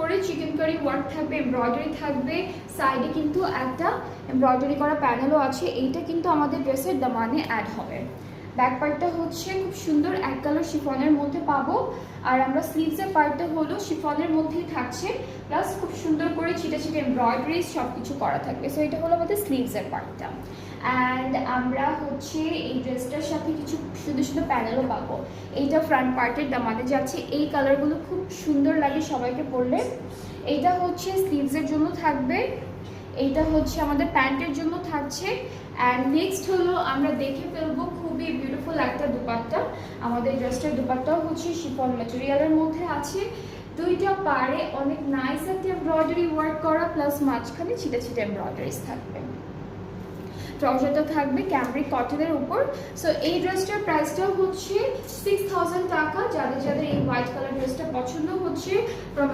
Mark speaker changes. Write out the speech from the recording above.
Speaker 1: করে chicken curry work থাকবে, embroidery থাকবে, সাইডে কিন্তু একটা এমব্রয়ডারি করা প্যানেলও আছে। এইটা কিন্তু আমাদের ড্রেসের দামানে অ্যাড হবে। ব্যাক পার্টটা হচ্ছে খুব সুন্দর এক কালার শিফনের মধ্যে পাবো, আর আমরা স্লিভসের পার্টটা হলো শিফনের মধ্যেই থাকছে, প্লাস খুব সুন্দর করে ছিটে ছিটে এমব্রয়ডারি সব কিছু করা থাকবে। সো এটা হলো আমাদের স্লিভসের পার্টটা। অ্যান্ড আমরা হচ্ছে এই ড্রেসটার সাথে কিছু সুন্দর সুন্দর প্যানেলও পাবো। এইটা ফ্রন্ট পার্টের দামানে যাচ্ছে, এই কালারগুলো খুব সুন্দর লাগে সবাইকে পরলে। এইটা হচ্ছে স্লিভসের জন্য থাকবে, এইটা হচ্ছে আমাদের প্যান্টের জন্য থাকছে। অ্যান্ড নেক্সট হলো আমরা দেখে ফেলবো খুবই বিউটিফুল একটা দুপাট্টা। আমাদের ড্রেসটার দুপাট্টাও হচ্ছে শিফন ম্যাটেরিয়ালের মধ্যে আছে, দুইটা পাড়ে অনেক নাইস একটা এমব্রয়ডারি ওয়ার্ক করা, প্লাস মাঝখানে ছিটে ছিটে এমব্রয়ডারিজ থাকবে। ট্রাউজারটা থাকবে ক্যামব্রিক কটনের উপর। সো এই ড্রেসটার প্রাইসটাও হচ্ছে 6000 টাকা। যাদের যাদের এই হোয়াইট কালার ড্রেসটা পছন্দ হচ্ছে